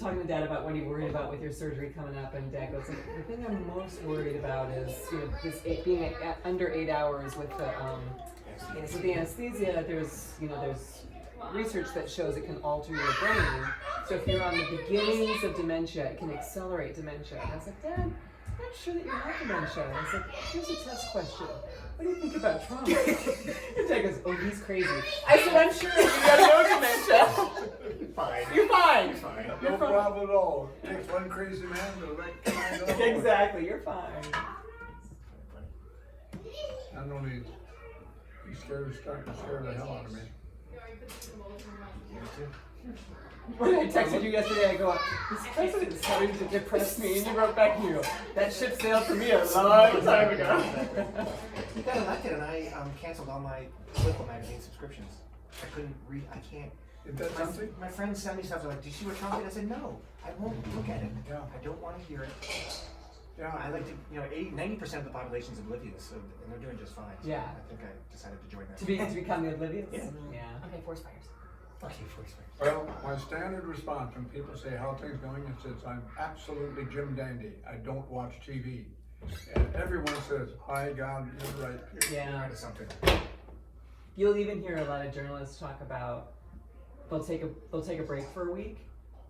talking to Dad about what you're worried about with your surgery coming up, and Dad goes, the thing I'm most worried about is, this being under 8 hours with the anesthesia. There's research that shows it can alter your brain. So if you're on the beginnings of dementia, it can accelerate dementia. And I was like, Dad, I'm not sure that you have dementia. And I was like, here's a test question. What do you think about Trump? And Dad goes, oh, he's crazy. I said, I'm sure you got no dementia. Fine. You're fine. You're fine. No problem at all. Takes one crazy man to wreck kind of. Exactly, you're fine. Not only he's starting to scare the hell out of me. When I texted you yesterday, I go, this president is starting to depress me, and you wrote back, and you go, that ship sailed for me a long time ago. He got elected, and I canceled all my political magazine subscriptions. I couldn't read. I can't. Is that something? My friends sent me stuff. They're like, "Did you see what Trump did?" I said, "No, I won't look at it. Yeah. I don't want to hear it." Yeah. I like to, 90% of the population's oblivious, so, and they're doing just fine. So Yeah. I think I decided to join that. To become the oblivious? Yeah. Okay, force fires. Okay, voice. Well, my standard response when people say how things going, it says I'm absolutely Jim Dandy. I don't watch TV. And everyone says, "Hi God, you're right." Yeah. Right to something. You'll even hear a lot of journalists talk about they'll take a break for a week,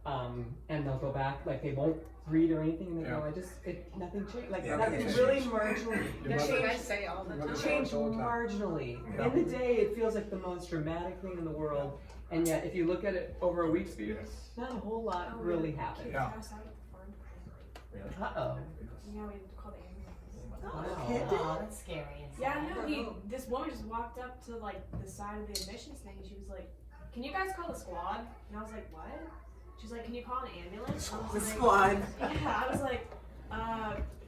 and they'll go back, like they won't read or anything, and they go, nothing changed, like Yeah, nothing nothing really changed. marginally. That's what I say all the time. Change marginally. Yeah. In the day, it feels like the most dramatic thing in the world, and yet if you look at it over a week's view, not a whole lot really happened. Yeah. Uh-oh. Yeah, we had to call the ambulance. Wow. Oh, that's scary. Yeah, no, this woman just walked up to like the side of the admissions thing and she was like, "Can you guys call the squad?" And I was like, "What?" She's like, "Can you call an ambulance?" I was The like, squad. Yeah, I was like,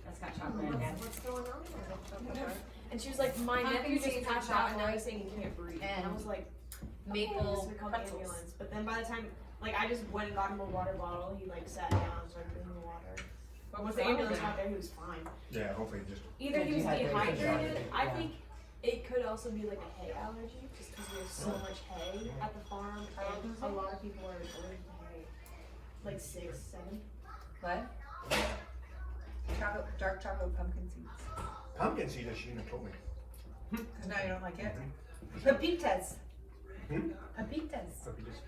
That's got chocolate again. what's going on? And she was like, "My nephew just passed out and now he's saying he can't breathe." And I was like, Maple so we called the pretzels. ambulance. But then by the time, like, I just went and got him a water bottle. He like sat down and started drinking the water. But once the ambulance got there, he was fine. Yeah, hopefully just. Either he was Dehydration. dehydrated. I Yeah. think it could also be like a hay allergy, just because there's so much hay at the farm, and a lot of people are allergic to hay. Like 6, 7. What? Dark chocolate pumpkin seeds. Pumpkin seed, as Sheena told me. Because now you don't like it. Pepitas. Hmm? Pepitas. So we just.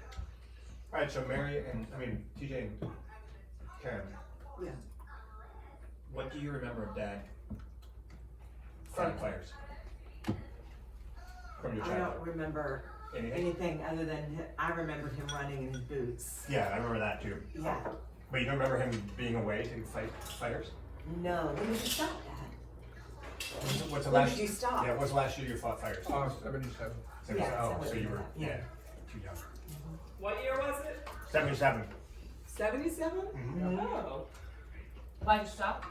All right, so Mary and TJ and Karen. Yeah. What do you remember of Dad fighting fires? From your I childhood? don't remember Anything? anything other than I remembered him running in his boots. Yeah, I remember that too. Yeah. But you don't remember him being away to fight fires? No. When did you stop that? What's the When last? did you stop? Yeah, what's the last year you fought fires? 77. Yeah, Oh, so you were yeah. too young. What year was it? 77. 77? Mhm. Oh. Why'd you stop?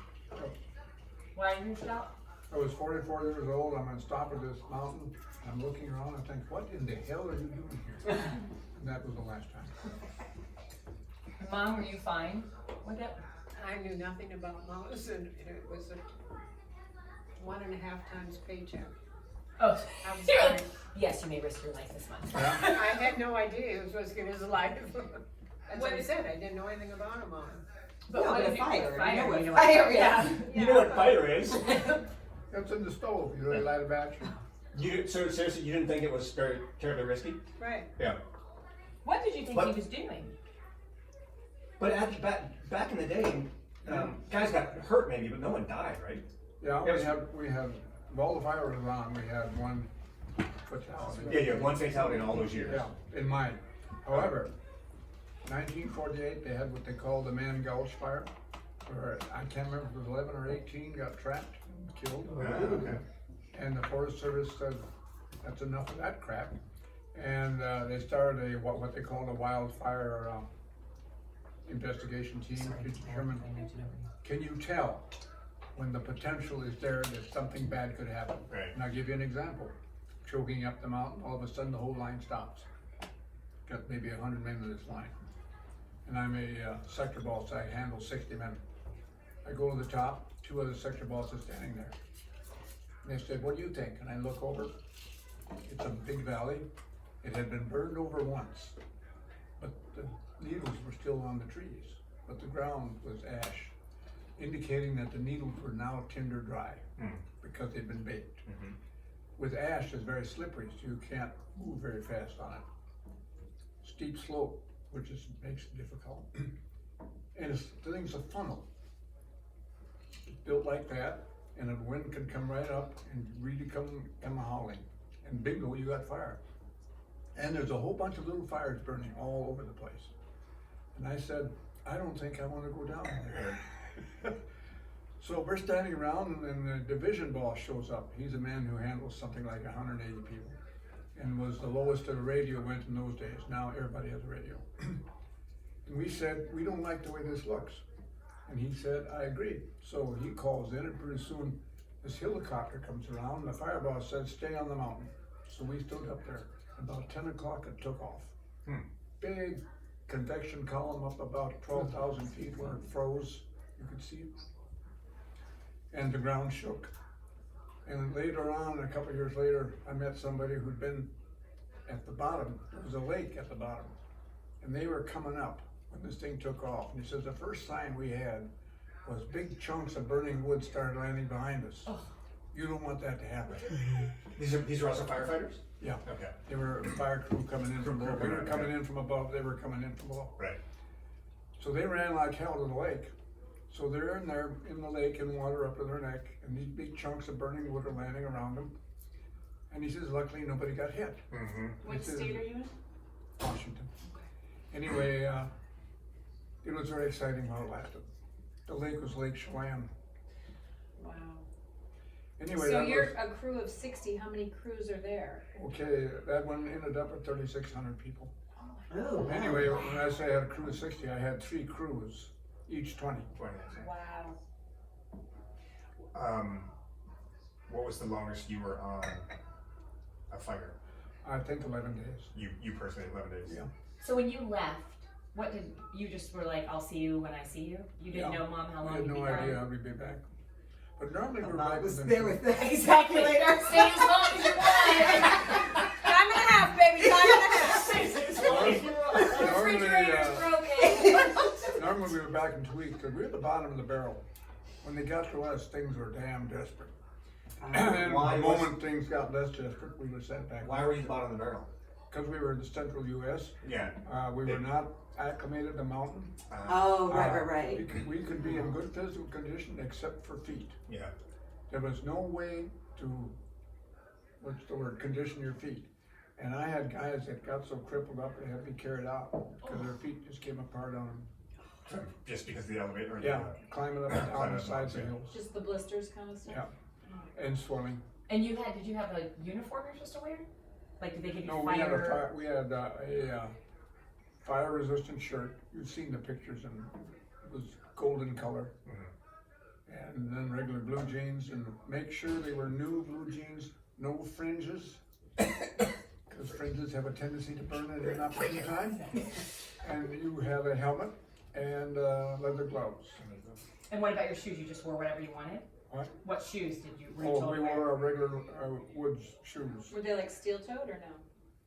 Why did you stop? I was 44 years old. I'm on top of this mountain. I'm looking around and think, what in the hell are you doing here? And that was the last time. Mom, were you fine with it? I knew nothing about Mouse, and it was a 1.5 times paycheck. Oh, I was you're fine. like, yes, you may risk your life this month. I had no idea he was risking his life. That's what I said. I didn't know anything about him on. But No, what but if a fire. You know what You know fire, what yeah. You know what fire is? It's in the stove. You really light a match. So seriously, you didn't think it was very terribly risky? Right. Yeah. What did you think What? he was doing? But back in the day, guys got hurt maybe, but no one died, right? Yeah, Yes. we had, while the fire was on, we had one fatality. Yeah, you had one fatality in all those years. Yeah, in mine. However, 1948, they had what they called the Man Gulch fire, where I can't remember if it was 11 or 18 got trapped, killed. Okay. And the Forest Service said, that's enough of that crap. And they started what they called a wildfire investigation team to determine, can you tell when the potential is there that something bad could happen? Right. And I'll give you an example. Choking up the mountain, all of a sudden the whole line stops. Got maybe 100 men in this line. And I'm a sector boss, I handle 60 men. I go to the top, 2 other sector bosses standing there. And they said, what do you think? And I look over, it's a big valley. It had been burned over once, but the needles were still on the trees, but the ground was ash, indicating that the needles were now tinder dry because they'd been baked. With ash, it's very slippery, so you can't move very fast on it. Steep slope, which makes it difficult. And the thing's a funnel. It's built like that, and the wind could come right up and really come howling. And bingo, you got fire. And there's a whole bunch of little fires burning all over the place. And I said, I don't think I want to go down there. So we're standing around, and the division boss shows up. He's a man who handles something like 180 people, and was the lowest that a radio went in those days. Now everybody has a radio. And we said, we don't like the way this looks. And he said, I agree. So he calls in, and pretty soon this helicopter comes around, and the fire boss said, stay on the mountain. So we stood up there. About 10 o'clock it took off. Big convection column up about 12,000 feet where it froze. You could see it. And the ground shook. And later on, a couple of years later, I met somebody who'd been at the bottom. There was a lake at the bottom. And they were coming up when this thing took off. And he says, the first sign we had was big chunks of burning wood started landing behind us. Oh. You don't want that to happen. These are also firefighters? Yeah. Okay. They were a fire crew coming in from below. We were coming in from above, they were coming in from below. Right. So they ran like hell to the lake. So they're in there in the lake and water up to their neck, and these big chunks of burning wood are landing around them. And he says, luckily nobody got hit. What state are you in? Washington. Anyway, it was very exciting while it lasted. The lake was Lake Chelan. Wow. Anyway, So you're a crew of 60, how many crews are there? okay, that one ended up at 3,600 people. Oh, wow. Anyway, when I say I had a crew of 60, I had 3 crews, each 20. Wow. What was the longest you were on a fire? I think 11 days. You personally, 11 days? Yeah. So when you left, what did you just were like? I'll see you when I see you. You didn't know, Mom, how long We had you'd be no gone. idea how we'd be back. But normally we're Mom back was within there 2 with the Exactly. calculator. Stay as long as you want. Time and a half, baby, time and a half. The refrigerator's broken. Normally we were back in 2 weeks because we were at the bottom of the barrel. When they got to us, things were damn desperate. And Why the was- moment things got less desperate, we were sent back. Why were you at the bottom of the barrel? Because we were in the central U.S. Yeah. We were not acclimated to mountain. Oh, right. We could be in good physical condition except for feet. Yeah. There was no way to, what's the word, condition your feet. And I had guys that got so crippled up they had to be carried out because their feet just came apart on them. Just because of the elevator? Or Yeah, climbing up and down the sides of hills. Just the blisters kind of stuff? Yeah, and swelling. And did you have a uniform you're supposed to wear? Like, did they give you No, fire? we had a fire resistant shirt. You've seen the pictures, and it was golden color. And then regular blue jeans, and make sure they were new blue jeans, no fringes, because fringes have a tendency to burn at an opportune time. And you have a helmet and leather gloves. And what about your shoes? You just wore whatever you wanted? What? What shoes were you Oh, told we to wear? wore our regular wood shoes. Were they like steel-toed or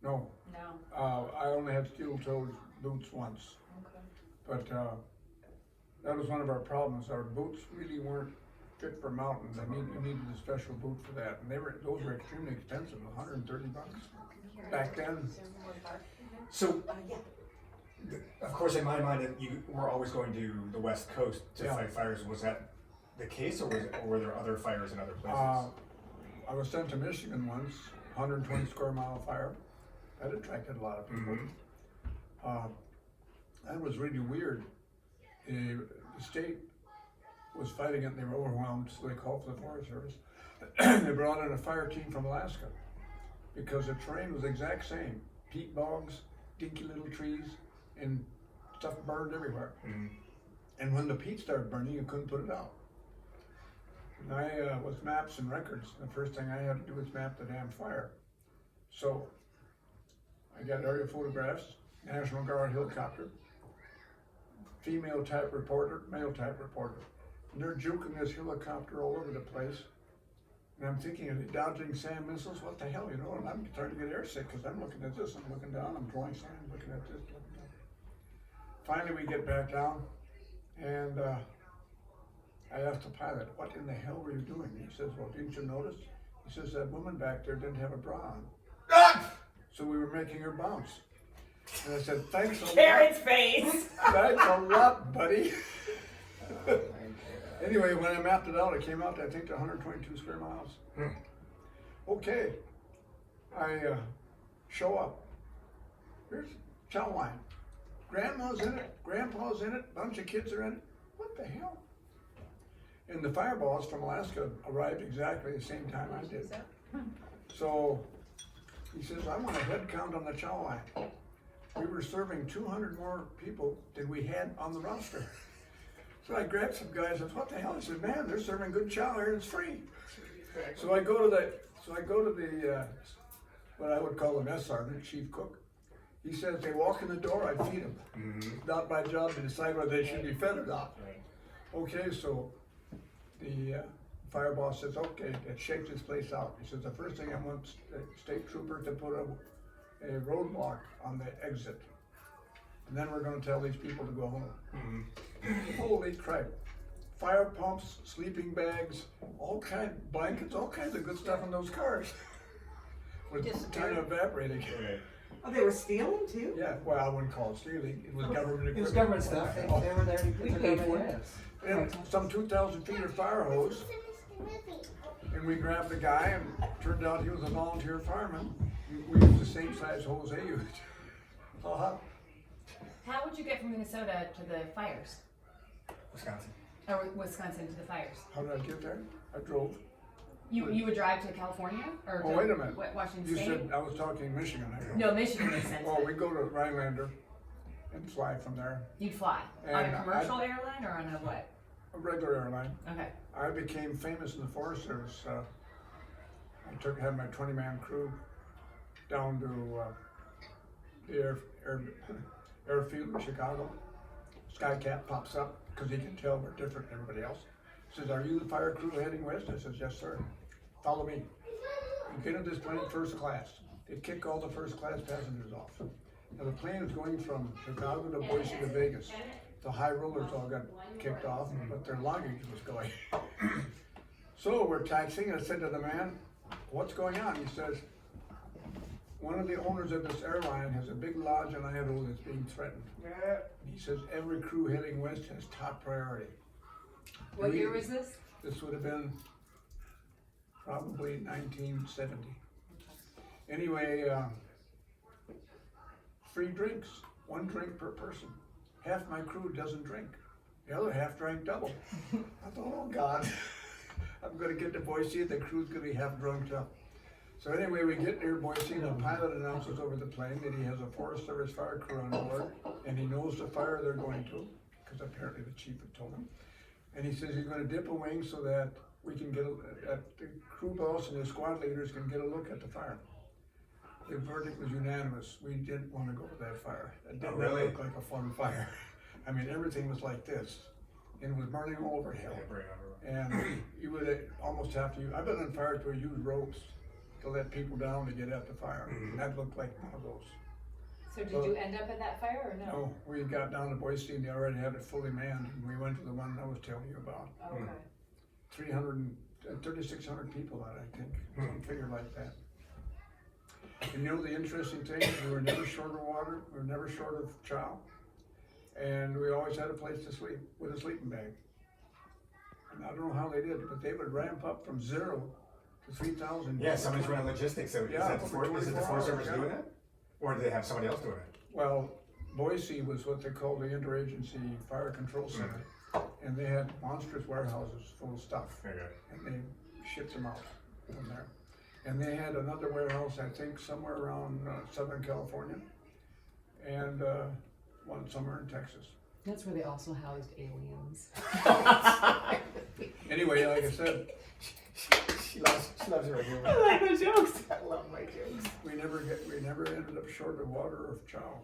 no? No, No. I only had steel-toed boots once. Okay. But that was one of our problems. Our boots really weren't fit for mountains. You needed a special boot for that. And those were extremely expensive, $130 back then. So, of course, in my mind, you were always going to the West Coast to Yeah. fight fires. Was that the case, or were there other fires in other places? I was sent to Michigan once, 120 square mile fire. That attracted a lot of people. That was really weird. The state was fighting it, they were overwhelmed, so they called for the Forest Service. They brought in a fire team from Alaska because the terrain was the exact same. Peat bogs, dinky little trees, and stuff burned everywhere. And when the peat started burning, you couldn't put it out. And I was maps and records. The first thing I had to do was map the damn fire. So I got aerial photographs, National Guard helicopter, female type reporter, male type reporter. And they're juking this helicopter all over the place. And I'm thinking, are they dodging SAM missiles? What the hell, you know? And I'm starting to get airsick because I'm looking at this, I'm looking down, I'm drawing signs, looking at this, looking down. finally we get back down, and I asked the pilot, what in the hell were you doing? He says, well, didn't you notice? He says, that woman back there didn't have a bra on. So we were making her bounce. And I said, thanks a lot. Karen's face. Thanks a lot, buddy. Anyway, when I mapped it out, it came out to, I think, to 122 square miles. Okay, I show up. Here's chow line. Grandma's in it, Grandpa's in it, bunch of kids are in it. What the hell? And the fire boss from Alaska arrived exactly the same time I did. So he says, I want a head count on the chow line. We were serving 200 more people than we had on the roster. So I grabbed some guys and said, what the hell? I said, man, they're serving good chow here and it's free. So I go to the what I would call the mess sergeant, chief cook. He says, they walk in the door, I feed them. It's not my job to decide whether they should be fed or not. Okay, so the fire boss says, okay, let's shake this place out. He says, the first thing I want the state trooper to put a roadblock on the exit. And then we're gonna tell these people to go home. Holy crap. Fire pumps, sleeping bags, blankets, all kinds of good stuff in those cars. Was kind of evaporating. Oh, they were stealing too? Yeah, well, I wouldn't call it stealing. It was government equipment. It was government stuff. They were there to We put paid the for government it. in. And some 2,000 feet of fire hose. And we grabbed the guy, and turned out he was a volunteer fireman. We used the same size hose they used. How would you get from Minnesota to the fires? Wisconsin. Or Wisconsin to the fires? How did I get there? I drove. You would drive to California? Or Oh, to wait a minute. Washington You State? said, I was talking Michigan. I drove. No, Michigan makes sense. Oh, we go to Rhinelander and fly from there. You'd fly? On And a commercial airline or on a what? A regular airline. Okay. I became famous in the Forest Service. I had my 20-man crew down to the airfield in Chicago. Skycat pops up because he can tell we're different than everybody else. He says, are you the fire crew heading west? I says, yes, sir. Follow me. You get in this plane first class. They kick all the first class passengers off. Now the plane is going from Chicago to Boise to Vegas. The high rollers all got kicked off, but their luggage was going. So we're taxiing, and I said to the man, what's going on? He says, one of the owners of this airline has a big lodge in Idaho that's being threatened. He says every crew heading west has top priority. What year was this? This would have been probably 1970. Anyway, free drinks, 1 drink per person. Half my crew doesn't drink. The other half drank double. I thought, oh God, I'm gonna get to Boise and the crew's gonna be half drunk up. So anyway, we get near Boise and the pilot announces over the plane that he has a Forest Service fire crew on board and he knows the fire they're going to, because apparently the chief had told him. And he says he's gonna dip a wing so that we can get the crew boss and the squad leaders can get a look at the fire. The verdict was unanimous. We didn't want to go to that fire. It didn't really? look like a fun fire. I mean, everything was like this. And it was burning all over hell. And you would almost have to, I've been on fires where you use ropes to let people down to get at the fire. That looked like one of those. So did you end up at that fire or no? No, we got down to Boise and they already had it fully manned. And we went to the one I was telling you about. Okay. 3,600 people out, I think, some figure like that. And you know the interesting thing, we were never short of water, we were never short of chow, and we always had a place to sleep with a sleeping bag. And I don't know how they did, but they would ramp up from 0 to 3,000. Yeah, somebody's running logistics. So Yeah, is it the 24 Forest Service hours, doing yeah. it? Or do they have somebody else doing it? Well, Boise was what they call the Interagency Fire Control Center, and they had monstrous warehouses full of stuff, Okay. and they shipped them out from there. And they had another warehouse, I think, somewhere around Southern California, and one somewhere in Texas. That's where they also housed aliens. Anyway, like I said, She loves her humor. I like the jokes. I love my jokes. we never ended up short of water or of chow.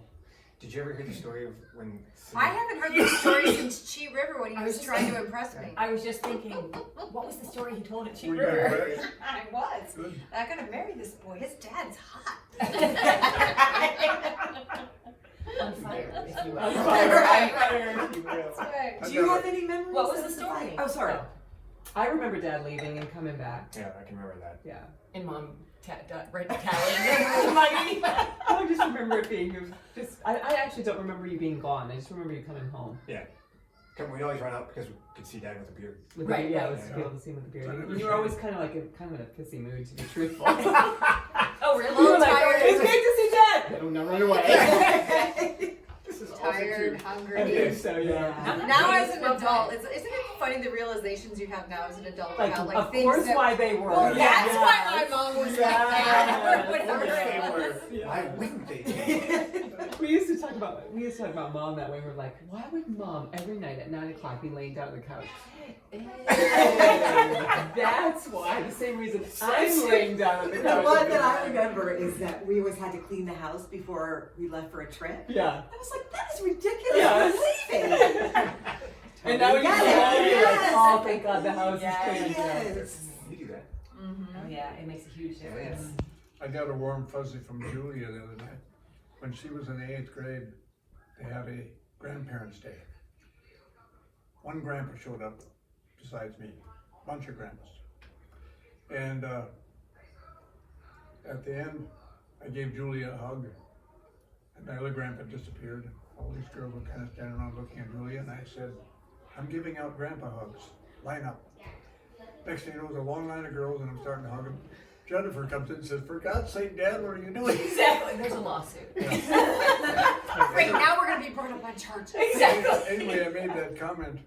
Did you ever hear the story of when? I haven't heard this story since Chi River when he was trying to impress me. I was just thinking, what was the story he told at Cheap We got River? back. I was. Good. I'm gonna marry this boy. His dad's hot. On fire, if you will. On fire, Right. on fire, if you will. That's right. Do you have any memories? What was of the story? Oh, sorry. I remember Dad leaving and coming back. Yeah, I can remember that. Yeah. And mom right tallying money. I just remember it being just. I actually don't remember you being gone. I just remember you coming home. We always run out because we could see Dad with a beard. With Right, the, yeah, right. I was able to see him with the beard. So it And was you were always kind of like in a pissy mood, to be truthful. Oh, really? You were like, tired. it's great to see Dad. No, run away. This is Tired, hungry. Okay, so yeah. Now as an adult, isn't it funny the realizations you have now as an adult Like, about like of things course, that, why they were. well, that's Yeah. why my mom was like that. Or Yeah. whatever Of course it they was. were. Yeah. Why wouldn't they? We used to talk about Mom that way. We're like, why would Mom every night at 9 o'clock be laying down on the couch? That's why. The same reason I'm laying down on the The couch. one that I remember is that we always had to clean the house before we left for a trip. Yeah. I was like, that is ridiculous. Yes. We're leaving. And now you Yes, know, you're like, yes. oh, thank God the house Yes. is clean. Yes. You do that. Oh yeah, it makes a huge difference. I got a warm fuzzy from Julia the other night. When she was in the 8th grade, they had a grandparents' day. One grandpa showed up besides me, bunch of grandpas. And at the end, I gave Julia a hug, and my other grandpa disappeared. All these girls were kind of standing around looking at Julia, and I said, I'm giving out grandpa hugs. Line up. Next thing you know, there's a long line of girls, and I'm starting to hug them. Jennifer comes in and says, for God's sake, Dad, what are you doing? Exactly. There's a lawsuit. Great, now we're gonna be brought up on charges. Exactly. Anyway, I made that comment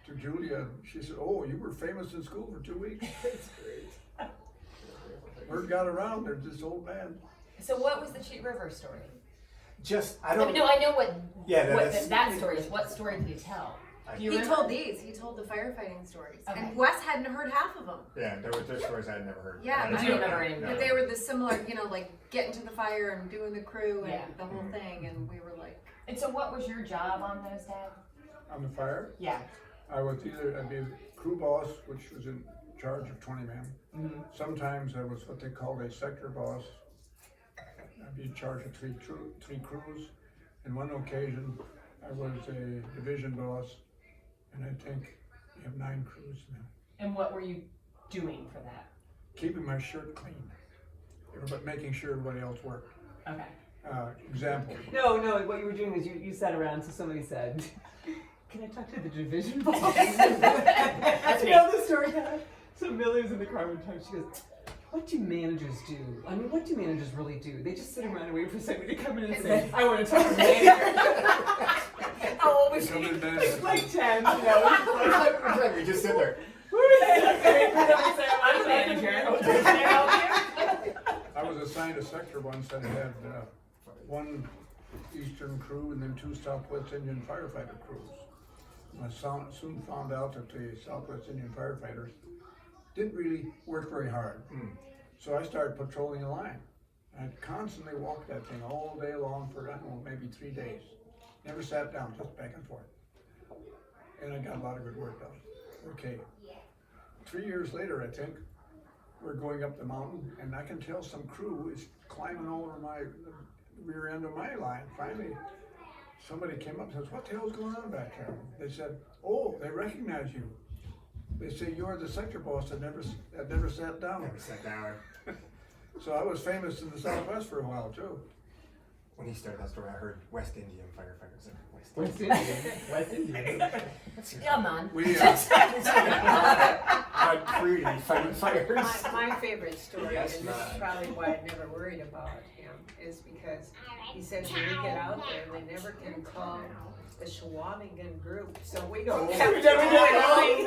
to Julia. She said, oh, you were famous in school for 2 weeks. Word got around, there's this old man. So what was the Cheat River story? Just, I No, don't. I know what Yeah, what that's. that story is. What story did he tell? Do you He remember? told these. He told the firefighting stories, Okay. and Wes hadn't heard half of them. Yeah, there's stories I had never heard. Yeah, But you don't remember any of But them. they were the similar, like getting to the fire and doing the crew and Yeah. the whole thing, and we were like, And so what was your job on those, Dad? On the fire, Yeah. I'd be crew boss, which was in charge of 20 men. Mhm. Sometimes I was what they called a sector boss. I'd be in charge of three crews. In one occasion, I was a division boss, and I think we have 9 crews now. And what were you doing for that? Keeping my shirt clean, but making sure everybody else worked. Okay. Example, No, what you were doing is you sat around, so somebody said, can I talk to the division boss? That's You me. know the story, Dad? So Millie was in the car one time, she goes, what do managers do? I mean, what do managers really do? They just sit around and wait for somebody to come in and say, I want to talk to the manager. How old was come she? in manager. Like 10, you know. We just sit there. I'm the manager. Can I help you? I was assigned a sector once that had one Eastern crew and then 2 Southwest Indian firefighter crews. And I soon found out that the Southwest Indian firefighters didn't really work very hard. So I started patrolling the line. I constantly walked that thing all day long for, I don't know, maybe 3 days. Never sat down, just back and forth. And I got a lot of good work done. Okay. 3 years later, I think, we're going up the mountain, and I can tell some crew is climbing over my rear end of my line. Finally, somebody came up and says, what the hell's going on back there? They said, oh, they recognize you. They say, you're the sector boss that never sat down. Never sat down. So I was famous in the Southwest for a while, too. When he started that story, I heard West Indian firefighters. West Indian. West Indian. Come on. We, I'm free to be fighting fires. My favorite story, Yes, and this is ma'am. probably why I never worried about him, is because he says when we get out there, they never can call the Schwabigan group, so we go. Look at that thing.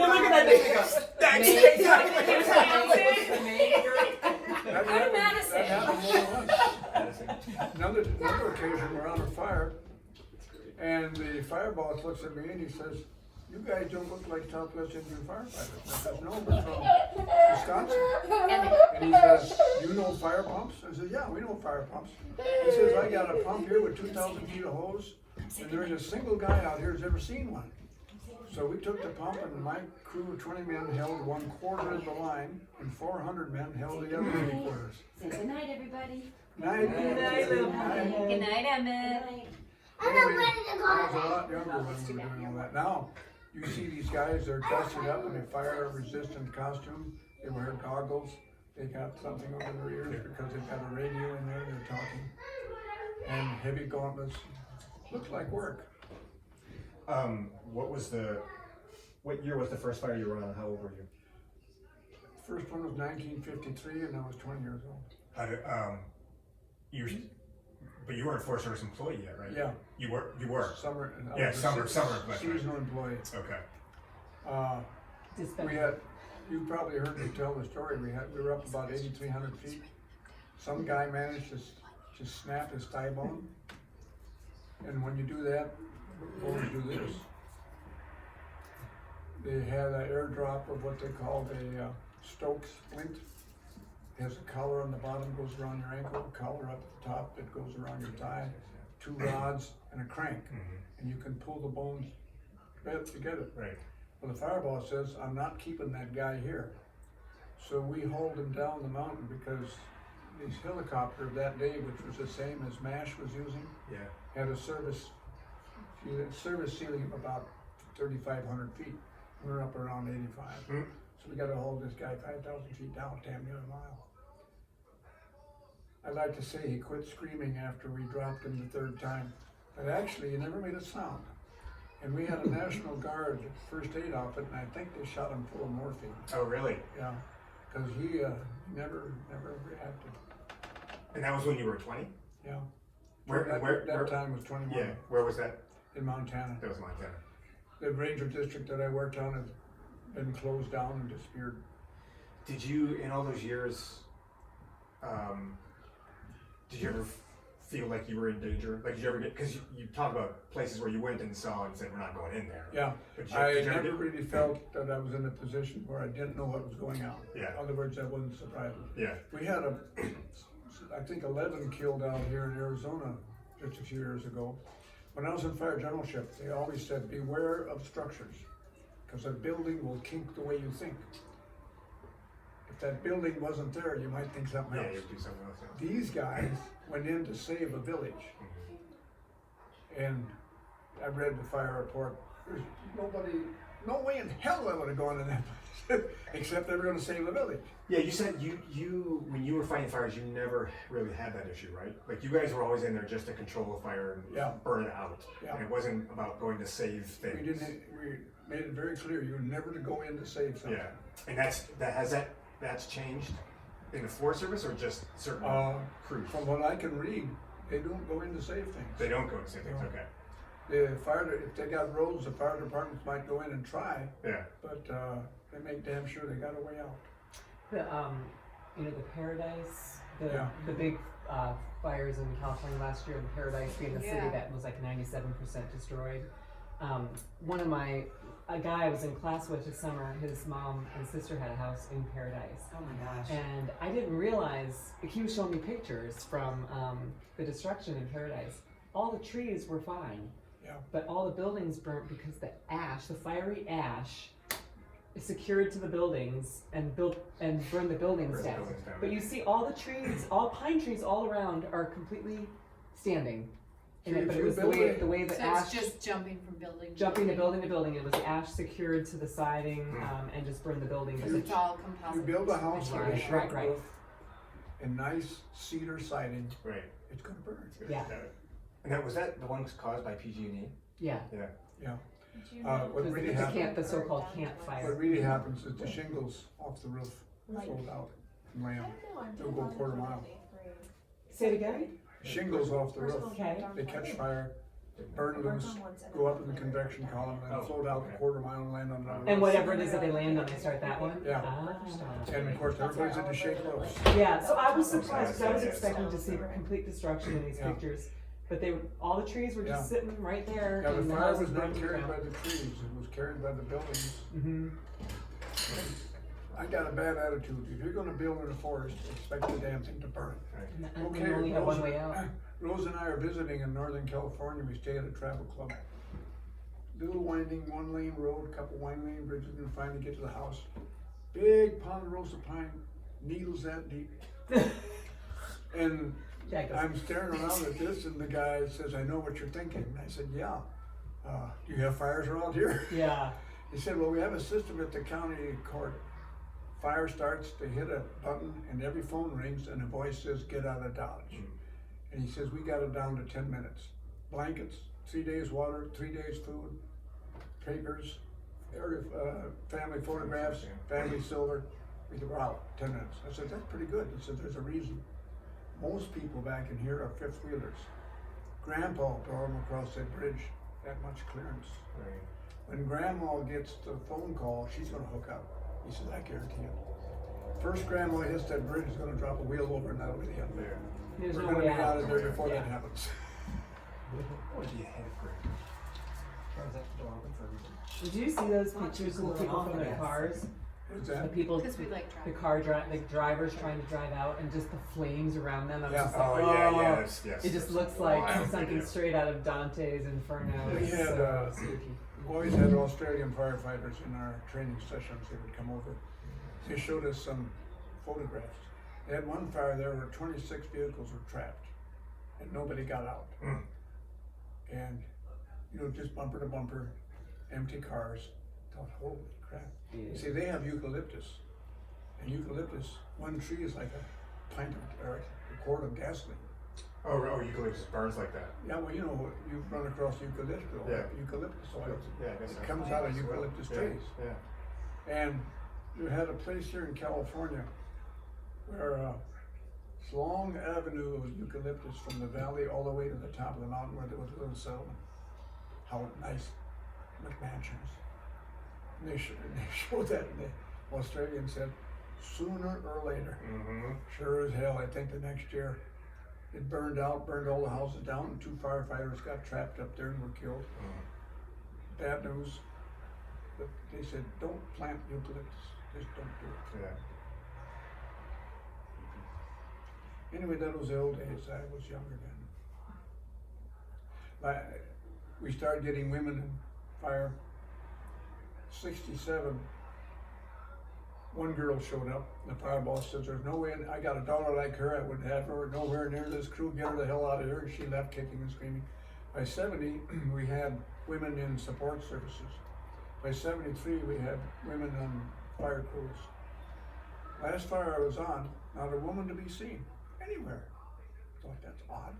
That Go to happened- Madison. That happened more than once. Another occasion, we're on a fire, and the fire boss looks at me and he says, you guys don't look like Southwest Indian firefighters. I says, no, we're from Wisconsin. And he says, you know fire pumps? I said, yeah, we know fire pumps. He says, I got a pump here with 2,000 feet of hose, and there ain't a single guy out here who's ever seen one. So we took the pump, and my crew of 20 men held 1/4 of the line, and 400 men held the other 3/4. Say good night, everybody. Night, Good night, little night. Good night, Emmett. Anyway, I was a lot younger when we were doing all that. Now, you see these guys, they're dusted up in a fire-resistant costume. They wear goggles. They got something over their ears because they've got a radio in there. They're talking. And heavy gauntlets. Looks like work. What year was the first fire you were on? How old were you? First one was 1953, and I was 20 years old. How did, but you weren't a Forest Service employee yet, right? Yeah. You were? Summer. Yeah, summer, Seasonal employee. Okay. We had, you probably heard me tell the story. We were up about 8,300 feet. Some guy managed to snap his thigh bone. And when you do that, bones do this. They had an airdrop of what they called a Stokes splint. It has a collar on the bottom, goes around your ankle, a collar up at the top that goes around your thigh, 2 rods and a crank. And you can pull the bones together. Right. Well, the fire boss says, I'm not keeping that guy here. So we hauled him down the mountain because this helicopter of that day, which was the same as MASH was using, had a service ceiling of about 3,500 feet. We're up around 85. So we got to hold this guy 5,000 feet down, damn near a mile. I'd like to say he quit screaming after we dropped him the 3rd time, but actually he never made a sound. And we had a National Guard first aid outfit, and I think they shot him full of morphine. Oh, really? Yeah, because he never reacted. And that was when you were 20? Yeah. Where time was 21. Yeah, where was that? In Montana. That was Montana. The ranger district that I worked on has been closed down and disappeared. Did you, in all those years, did you ever feel like you were in danger? Like, did you ever get, because you talk about places where you went and saw and said, we're not going in there. Yeah, But I never really felt that I was in a position where I didn't know what was going on. Yeah. In other words, I wasn't surprised. Yeah. We had I think 11 killed out here in Arizona just a few years ago. When I was in fire generalship, they always said, beware of structures, because a building will kink the way you think. If that building wasn't there, you might think something else. Yeah, you'd do something else. These guys went in to save a village. And I read the fire report. There's no way in hell I would have gone in that place, except they were going to save the village. Yeah, you said you when you were fighting fires, you never really had that issue, right? Like, you guys were always in there just to control the fire and burn it out. Yeah. And it wasn't about going to save things. We made it very clear, you're never to go in to save something. Yeah. And that's changed in the Forest Service or just certain crews? From what I can read, they don't go in to save things. They don't go to save things, okay. If they got roads, the fire departments might go in and try. Yeah. But they make damn sure they got a way out. The the Paradise, the big fires in California last year, the Paradise being the city that was like 97% destroyed. A guy I was in class with this summer, his mom and sister had a house in Paradise. Oh my gosh. And I didn't realize, he was showing me pictures from the destruction in Paradise. All the trees were fine, but all the buildings burnt because the fiery ash, secured to the buildings and burned the buildings down. But you see all the trees, all pine trees all around are completely standing. But it was the way the So ash, it's just jumping from building to jumping building. to building. It was ash secured to the siding and just burned the building. Because it's all composite. You build a house with a Right, shrub right. roof and nice cedar siding, Right. it's gonna burn. Yeah. And was that the one caused by PG&E? Yeah. Yeah. Did you What Because really the happens? the so-called campfire. What really happens is the shingles off the roof Like- fold out and I land. don't know, I They'll go a quarter mile. Say it again? Shingles off the roof, Okay. they catch fire, burn loose, go up in the convection column, and float out a quarter mile and land on the roof. And whatever it is that they land on, they start that one? Yeah. Ah. And of course, everybody's into shake lows. Yeah, so I was surprised because I was expecting to see complete destruction in these pictures. But all the trees were just sitting right there. Yeah, the and fire houses was not burned to the carried ground. by the trees, it was carried by the buildings. Mm-hmm. I got a bad attitude. If you're gonna build in a forest, expect the damn thing to burn. And we only have one way out. Rose and I are visiting in Northern California. We stay at a travel club. Little winding, 1-lane road, couple one-lane bridges, and finally get to the house. Big ponderosa pine, needles that deep. And Dad goes, I'm staring around at this, and the guy says, "I know what you're thinking." And I said, "Yeah. Do you have fires around here?" yeah. He said, "Well, we have a system at the county court. Fire starts, they hit a button, and every phone rings, and a voice says, 'Get out of Dodge.'" And he says, "We got it down to 10 minutes. Blankets, 3 days water, 3 days food, papers, family photographs, family silver. We were out 10 minutes." I said, "That's pretty good." He said, "There's a reason. Most people back in here are fifth wheelers. Grandpa brought them across that bridge, that much clearance. Right. When Grandma gets the phone call, she's gonna hook up." He said, "I guarantee it. First Grandma hits that bridge, is gonna drop a wheel over, and that'll be the end there. There's We're no gonna way be out of there out. before Yeah. that happens." What do you have for? Is that the door open for everybody? Did you see those Not too pictures of cool the people at all, from I their guess. cars? What's The that? people, Because we like the driving. drivers trying to drive out, and just the flames around them. I'm Yeah. just like, Oh, yes. It just That's looks like wild something video. straight out of Dante's Inferno. We It's had, so spooky. Always had Australian firefighters in our training sessions. They would come over. They showed us some photographs. They had one fire there where 26 vehicles were trapped, and nobody got out. Mm. And, just bumper to bumper, empty cars. Thought, holy crap. You see, they have eucalyptus. And eucalyptus, one tree is like a pint of, or a quart of gasoline. Oh, eucalyptus burns like that. Yeah, well, you've run across eucalyptus oil. Yeah. Eucalyptus oil. Yeah, I guess so. It comes out of eucalyptus Yeah, trees. Yeah. And you had a place here in California where a long avenue of eucalyptus from the valley all the way to the top of the mountain where there was a little settlement. How nice McMansions. And they showed that, and the Australian said, sooner or later. Mm-hmm. Sure as hell, I think the next year it burned all the houses down, and 2 firefighters got trapped up there and were killed. Bad news, but they said, don't plant eucalyptus, just don't do it. Yeah. Anyway, that was the old days, I was younger then. We started getting women in fire. 67, one girl showed up. The fire boss says, "There's no way, I got a daughter like her, I would have her nowhere near this crew, get her the hell out of here." And she left kicking and screaming. By 70, we had women in support services. By 73, we had women on fire crews. Last fire I was on, not a woman to be seen anywhere. Thought, that's odd.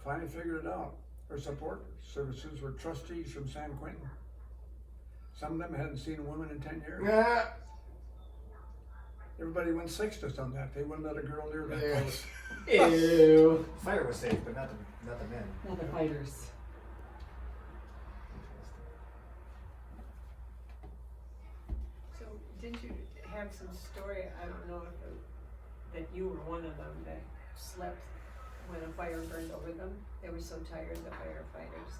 Finally figured it out. Our support services were trustees from San Quentin. Some of them hadn't seen a woman in 10 years. Yeah. Everybody went sexist on that. They wouldn't let a girl near that Yeah. place. Ew. Fire was safe, but not the men. Not the fighters. So didn't you have some story, I don't know if that you were one of them that slept when a fire burned over them? They were so tired, the firefighters,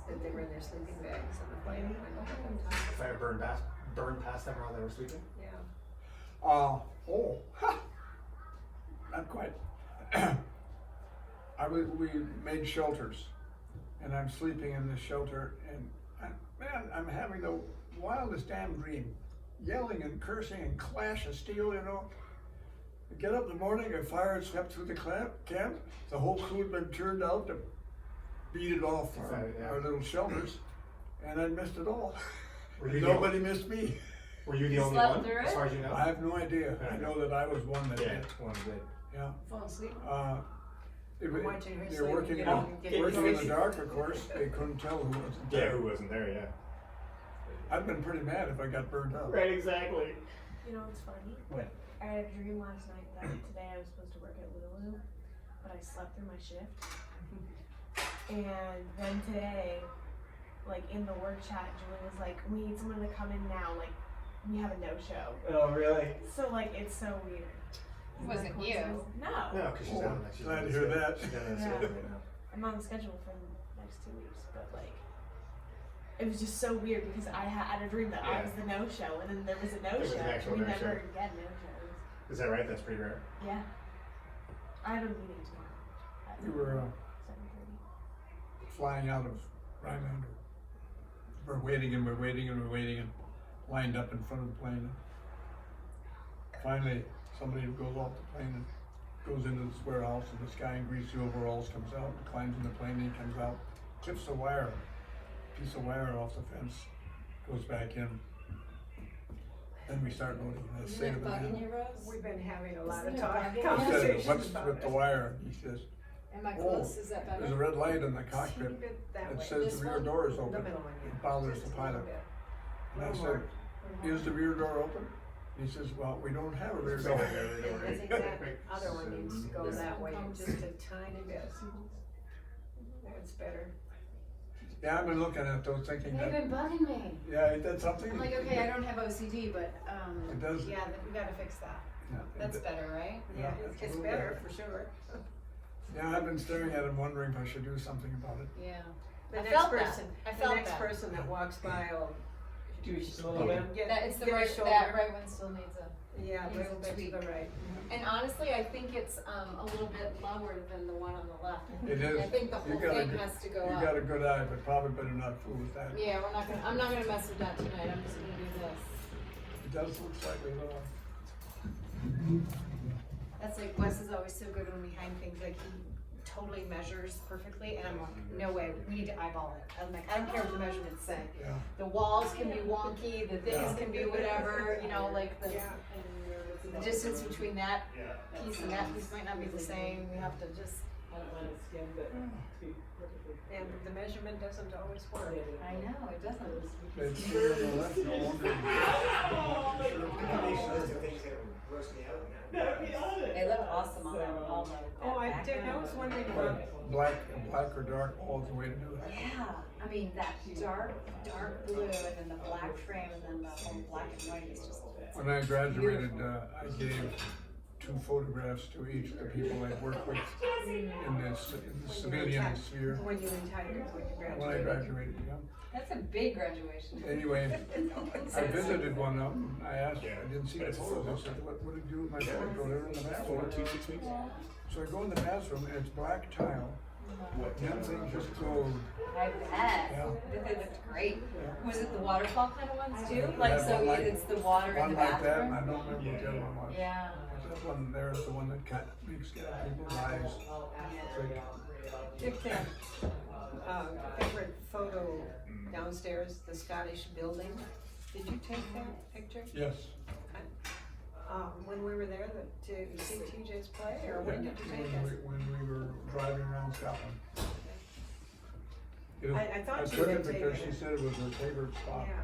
that they were in their sleeping bags and the fire went over them. The fire burned past them while they were sleeping. Yeah. Not quite. We made shelters, and I'm sleeping in this shelter, and I'm having the wildest damn dream, yelling and cursing and clash of steel, I get up in the morning, a fire had swept through the camp, the whole crew had been turned out to beat it off our little shelters, and I missed it all. Nobody missed me. Were you the only Slept one, through as it? far as you know? I have no idea. I know that I was one that Yeah, did. one did. Yeah. Fall asleep. They I'm watching her were sleep, working, get up and get working in the busy. dark, of course. They couldn't tell who wasn't Yeah, there. who wasn't there? Yeah. I'd been pretty mad if I got burned up. Right, exactly. You know what's funny? What? I had a dream last night that today I was supposed to work at Lulu, but I slept through my shift. And then today, like in the work chat, Julie was like, "We need someone to come in now. Like, we have a no-show." Oh, really? So like, it's so weird. It wasn't you. No, No, because she's on. She's Glad on to the hear schedule. that. She's on the Yeah. schedule right now. I'm on the schedule for the next 2 weeks, but like, it was just so weird because I had a dream that I Yeah. was the no-show, and then there was a There was no-show. an actual We no-show. never get no-shows. Is that right? That's pretty rare. Yeah. I have a meeting tomorrow. At We were 7:30. flying out of Rhinelander. We're waiting and we're waiting and we're waiting and lined up in front of the plane. Finally, somebody goes off the plane and goes into this warehouse, and this guy in greasy overalls comes out, climbs in the plane, and he comes out, clips the wire, piece of wire off the fence, goes back in. Then we start loading, and I say to the man, We've been having a lot of Isn't it talk, bugging? he conversations says, what's about with the it. wire? And he says, Am I oh, close? Is that there's a better? red light in the Teeny cockpit bit that that way. says This the rear one? door is The open. middle one, yeah. It bothers Just the a little pilot. bit. And I Little said, more. is the rear door open? He says, well, we don't have a rear door. I think that other one needs to go that way, just a tiny bit. That's better. Yeah, I've been looking at those thinking They've that, been bugging me. yeah, it did something. I'm like, okay, I don't have OCD, but, It does. yeah, we gotta fix that. Yeah, it That's did. better, right? Yeah, It's a little better, for sure. Yeah, I've been staring at him wondering if I should do something about it. Yeah. The I next felt that. person, I the felt next that. person that walks by will. Do just a little bit. That, it's the Give a right, shoulder. that right one still needs a, Yeah, a needs little a bit to tweak. the right. And honestly, I think it's, a little bit lower than the one on the left. It is. I think the You whole got a thing good- has to go You up. got a good eye, but probably better not fool with that. Yeah, I'm not gonna mess with that tonight, I'm just gonna do this. It does look slightly low. That's like, Wes is always so good when we hang things, like he totally measures perfectly, and I'm like, no way, we need to eyeball it. I'm like, I don't care what the measurements say. Yeah. The walls can be wonky, the things can be whatever, you know, like the distance between that piece and that piece might not be the same, we have to just, And the measurement doesn't always work. I know, it doesn't. It's clear on the left, no longer. They look awesome on that, all the. Oh, I did, I was wondering about, Black or dark wall's the way to do it. Yeah, I mean, that dark blue and then the black frame and then the whole black and white is just. When I graduated, I gave 2 photographs to each of the people I worked with in the civilian sphere when you retired, when you when I graduated. graduated, yeah. That's a big graduation. Anyway, I visited one of them, I asked, I didn't see the photos, I said, what did you do with my photo? They were in the bathroom. So I go in the bathroom and it's black tile, and thing just glowed. I bet. Yeah. They looked great. Was it the waterfall kind of ones too? Yeah, Like, so one like- it's the water in One the like that, and I bathroom? don't remember what the other one was. Yeah. That one there is the one that kind of makes people's eyes prick. Dick, that, favorite photo downstairs, the Scottish building, did you take that picture? Yes. When we were there, to see TJ's play, or when did you take When it? when we were driving around Scotland. It was- I thought I you took had it because taken she it. said it was her favorite spot. Yeah,